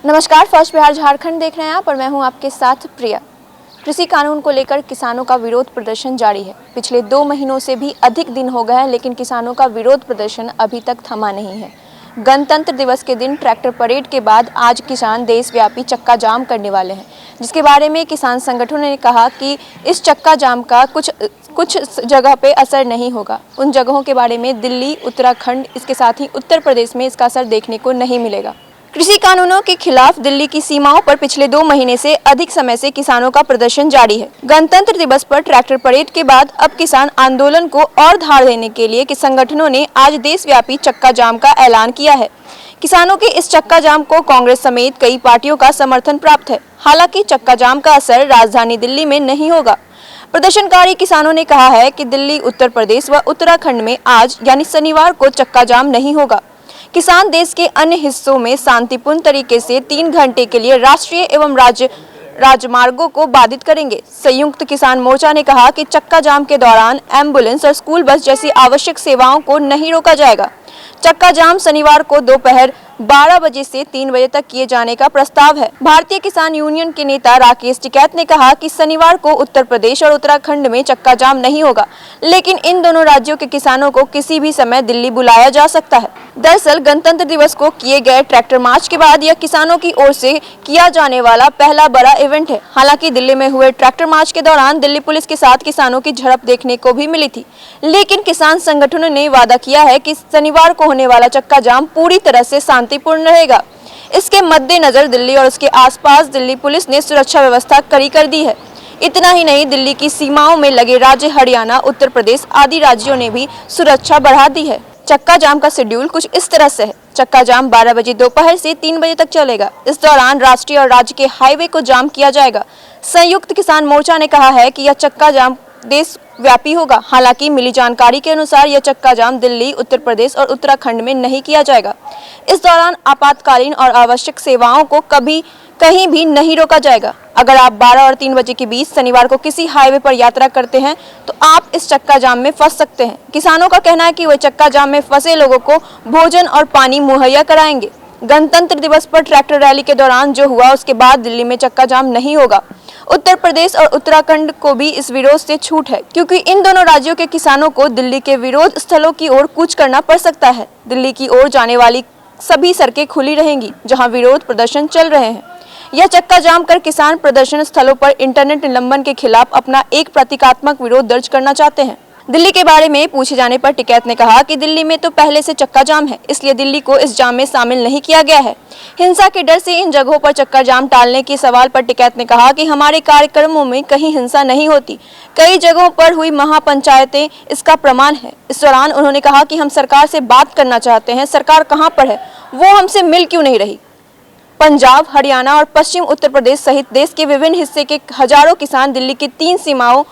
नमस्कार, फर्स्ट बिहार झारखंड देख रहे हैं आप और मैं हूं आपके साथ प्रिया। कृषि कानून को लेकर किसानों का विरोध प्रदर्शन जारी है। पिछले 2 महीनों से भी अधिक दिन हो गए हैं, लेकिन किसानों का विरोध प्रदर्शन अभी तक थमा नहीं है। गणतंत्र दिवस के दिन ट्रैक्टर परेड के बाद आज किसान देशव्यापी चक्का जाम करने वाले हैं, जिसके बारे में किसान संगठनों ने कहा कि इस चक्का जाम का कुछ जगह पे असर नहीं होगा। उन जगहों के बारे में दिल्ली, उत्तराखंड, इसके साथ ही उत्तर प्रदेश में इसका असर देखने को नहीं मिलेगा। कृषि कानूनों के खिलाफ दिल्ली की सीमाओं पर पिछले 2 महीने से अधिक समय से किसानों का प्रदर्शन जारी है। गणतंत्र दिवस पर ट्रैक्टर परेड के बाद अब किसान आंदोलन को और धार देने के लिए कि संगठनों ने आज देशव्यापी चक्का जाम का ऐलान किया है। किसानों के इस चक्का जाम को कांग्रेस समेत कई पार्टियों का समर्थन प्राप्त है। हालांकि चक्का जाम का असर राजधानी दिल्ली में नहीं होगा। प्रदर्शनकारी किसानों ने कहा है कि दिल्ली, उत्तर प्रदेश व उत्तराखंड में आज यानी शनिवार को चक्का जाम नहीं होगा। किसान देश के अन्य हिस्सों में शांतिपूर्ण तरीके से 3 घंटे के लिए राष्ट्रीय एवं राजमार्गों को बाधित करेंगे। संयुक्त किसान मोर्चा ने कहा कि चक्का जाम के दौरान एम्बुलेंस और स्कूल बस जैसी आवश्यक सेवाओं को नहीं रोका जाएगा। चक्का जाम शनिवार को दोपहर 12 बजे से 3 बजे तक किए जाने का प्रस्ताव है। भारतीय किसान यूनियन के नेता राकेश टिकैत ने कहा कि शनिवार को उत्तर प्रदेश और उत्तराखंड में चक्का जाम नहीं होगा, लेकिन इन दोनों राज्यों के किसानों को किसी भी समय दिल्ली बुलाया जा सकता है। दरअसल गणतंत्र दिवस को किए गए ट्रैक्टर मार्च के बाद यह किसानों की ओर से किया जाने वाला पहला बड़ा इवेंट है। हालांकि दिल्ली में हुए ट्रैक्टर मार्च के दौरान दिल्ली पुलिस के साथ किसानों की झड़प देखने को भी मिली थी, लेकिन किसान संगठनों ने वादा किया है कि शनिवार को होने वाला चक्का जाम पूरी तरह से शांतिपूर्ण रहेगा। इसके मद्देनजर दिल्ली और उसके आसपास दिल्ली पुलिस ने सुरक्षा व्यवस्था कड़ी कर दी है। इतना ही नहीं, दिल्ली की सीमाओं में लगे राज्य हरियाणा, उत्तर प्रदेश आदि राज्यों ने भी सुरक्षा बढ़ा दी है। चक्का जाम का शेड्यूल कुछ इस तरह से है। चक्का जाम 12 बजे दोपहर से 3 बजे तक चलेगा। इस दौरान राष्ट्रीय और राज्य के हाईवे को जाम किया जाएगा। संयुक्त किसान मोर्चा ने कहा है कि यह चक्का जाम देशव्यापी होगा। हालांकि मिली जानकारी के अनुसार यह चक्का जाम दिल्ली, उत्तर प्रदेश और उत्तराखंड में नहीं किया जाएगा। इस दौरान आपातकालीन और आवश्यक सेवाओं को कहीं भी नहीं रोका जाएगा। अगर आप 12 और 3 बजे के बीच शनिवार को किसी हाईवे पर यात्रा करते हैं तो आप इस चक्का जाम में फंस सकते हैं। किसानों का कहना है कि वे चक्का जाम में फंसे लोगों को भोजन और पानी मुहैया कराएंगे। गणतंत्र दिवस पर ट्रैक्टर रैली के दौरान जो हुआ, उसके बाद दिल्ली में चक्का जाम नहीं होगा। उत्तर प्रदेश और उत्तराखंड को भी इस विरोध से छूट है, क्योंकि इन दोनों राज्यों के किसानों को दिल्ली के विरोध स्थलों की ओर कूच करना पड़ सकता है। दिल्ली की ओर जाने वाली सभी सड़कें खुली रहेंगी जहां विरोध प्रदर्शन चल रहे हैं। यह चक्का जाम कर किसान प्रदर्शन स्थलों पर इंटरनेट निलंबन के खिलाफ अपना एक प्रतीकात्मक विरोध दर्ज करना चाहते हैं। दिल्ली के बारे में पूछे जाने पर टिकैत ने कहा कि दिल्ली में तो पहले से चक्का जाम है, इसलिए दिल्ली को इस जाम में शामिल नहीं किया गया है। हिंसा के डर से इन जगहों पर चक्का जाम टालने के सवाल पर टिकैत ने कहा कि हमारे कार्यक्रमों में कहीं हिंसा नहीं होती। कई जगहों पर हुई महापंचायतें इसका प्रमाण है। इस दौरान उन्होंने कहा कि हम सरकार से बात करना चाहते हैं, सरकार कहाँ पर है, वो हमसे मिल क्यों नहीं रही। पंजाब, हरियाणा और पश्चिम उत्तर प्रदेश सहित देश के विभिन्न हिस्से के हजारों किसान दिल्ली की 3 सीमाओं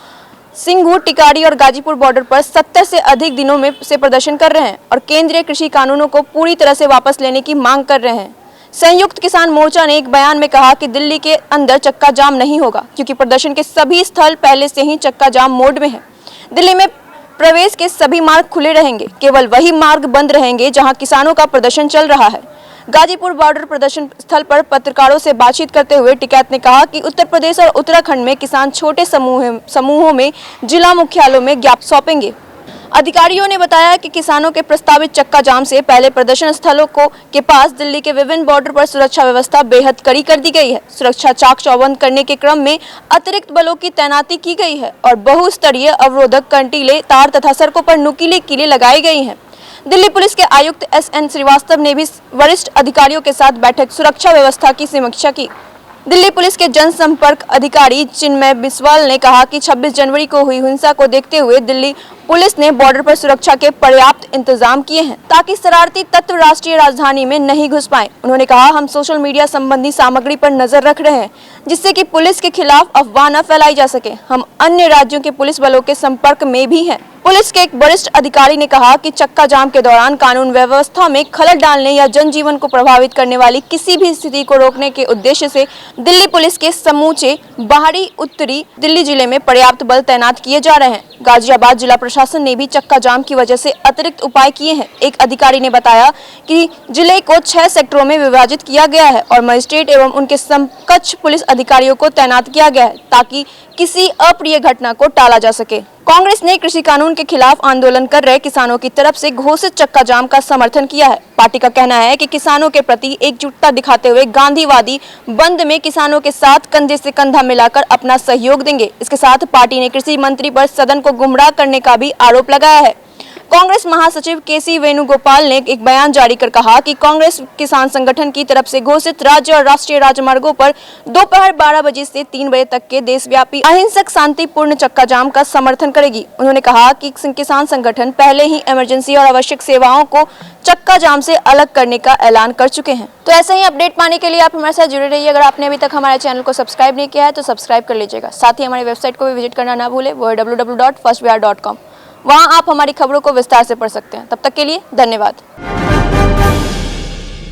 सिंगूर, टिकारी और गाजीपुर बॉर्डर पर 70 से अधिक दिनों में से प्रदर्शन कर रहे हैं और केंद्रीय कृषि कानूनों को पूरी तरह से वापस लेने की मांग कर रहे हैं। संयुक्त किसान मोर्चा ने एक बयान में कहा कि दिल्ली के अंदर चक्का जाम नहीं होगा, क्योंकि प्रदर्शन के सभी स्थल पहले से ही चक्का जाम मोड में है। दिल्ली में प्रवेश के सभी मार्ग खुले रहेंगे, केवल वही मार्ग बंद रहेंगे जहाँ किसानों का प्रदर्शन चल रहा है। गाजीपुर बॉर्डर प्रदर्शन स्थल पर पत्रकारों से बातचीत करते हुए टिकैत ने कहा कि उत्तर प्रदेश और उत्तराखंड में किसान छोटे समूहों में जिला मुख्यालयों में ज्ञापन सौंपेंगे। अधिकारियों ने बताया कि किसानों के प्रस्तावित चक्का जाम से पहले प्रदर्शन स्थलों के पास दिल्ली के विभिन्न बॉर्डर पर सुरक्षा व्यवस्था बेहद कड़ी कर दी गई है। सुरक्षा चाक चौबंद करने के क्रम में अतिरिक्त बलों की तैनाती की गई है और बहुस्तरीय अवरोधक, कंटीले, तार तथा सड़कों पर नुकीले कीले लगाई गई हैं। दिल्ली पुलिस के आयुक्त SN श्रीवास्तव ने भी वरिष्ठ अधिकारियों के साथ बैठक सुरक्षा व्यवस्था की समीक्षा की। दिल्ली पुलिस के जनसंपर्क अधिकारी चिन्मय बिस्वाल ने कहा कि 26 जनवरी को हुई हिंसा को देखते हुए दिल्ली पुलिस ने बॉर्डर पर सुरक्षा के पर्याप्त इंतजाम किए हैं, ताकि शरारती तत्व राष्ट्रीय राजधानी में नहीं घुस पाए। उन्होंने कहा, हम सोशल मीडिया संबंधी सामग्री पर नजर रख रहे हैं, जिससे कि पुलिस के खिलाफ अफवाह न फैलाई जा सके। हम अन्य राज्यों के पुलिस बलों के संपर्क में भी हैं। पुलिस के एक वरिष्ठ अधिकारी ने कहा कि चक्का जाम के दौरान कानून व्यवस्था में खलल डालने या जनजीवन को प्रभावित करने वाली किसी भी स्थिति को रोकने के उद्देश्य से दिल्ली पुलिस के समूचे बाहरी उत्तरी दिल्ली जिले में पर्याप्त बल तैनात किए जा रहे हैं। गाजियाबाद जिला प्रशासन ने भी चक्का जाम की वजह से अतिरिक्त उपाय किए हैं। एक अधिकारी ने बताया कि जिले को 6 सेक्टरों में विभाजित किया गया है और मजिस्ट्रेट एवं उनके समकक्ष पुलिस अधिकारियों को तैनात किया गया है ताकि किसी अप्रिय घटना को टाला जा सके। कांग्रेस ने कृषि कानून के खिलाफ आंदोलन कर रहे किसानों की तरफ से घोषित चक्का जाम का समर्थन किया है। पार्टी का कहना है कि किसानों के प्रति एकजुटता दिखाते हुए गांधीवादी बंद में किसानों के साथ कंधे से कंधा मिलाकर अपना सहयोग देंगे। इसके साथ पार्टी ने कृषि मंत्री पर सदन को गुमराह करने का भी आरोप लगाया है। कांग्रेस महासचिव केसी वेणुगोपाल ने एक बयान जारी कर कहा कि कांग्रेस किसान संगठन की तरफ से घोषित राज्य और राष्ट्रीय राजमार्गों पर दोपहर 12 बजे से 3 बजे तक के देशव्यापी अहिंसक शांतिपूर्ण चक्का जाम का समर्थन करेगी। उन्होंने कहा कि किसान संगठन पहले ही इमरजेंसी और आवश्यक सेवाओं को चक्का जाम से अलग करने का ऐलान कर चुके हैं। तो ऐसे ही अपडेट पाने के लिए आप हमारे साथ जुड़े रहिए। अगर आपने अभी तक हमारे चैनल को सब्सक्राइब नहीं किया है तो सब्सक्राइब कर लीजिएगा। साथ ही हमारी वेबसाइट को भी विजिट करना ना भूले, वो है www.firstbihar.com। वहां आप हमारी खबरों को विस्तार से पढ़ सकते हैं। तब तक के लिए धन्यवाद।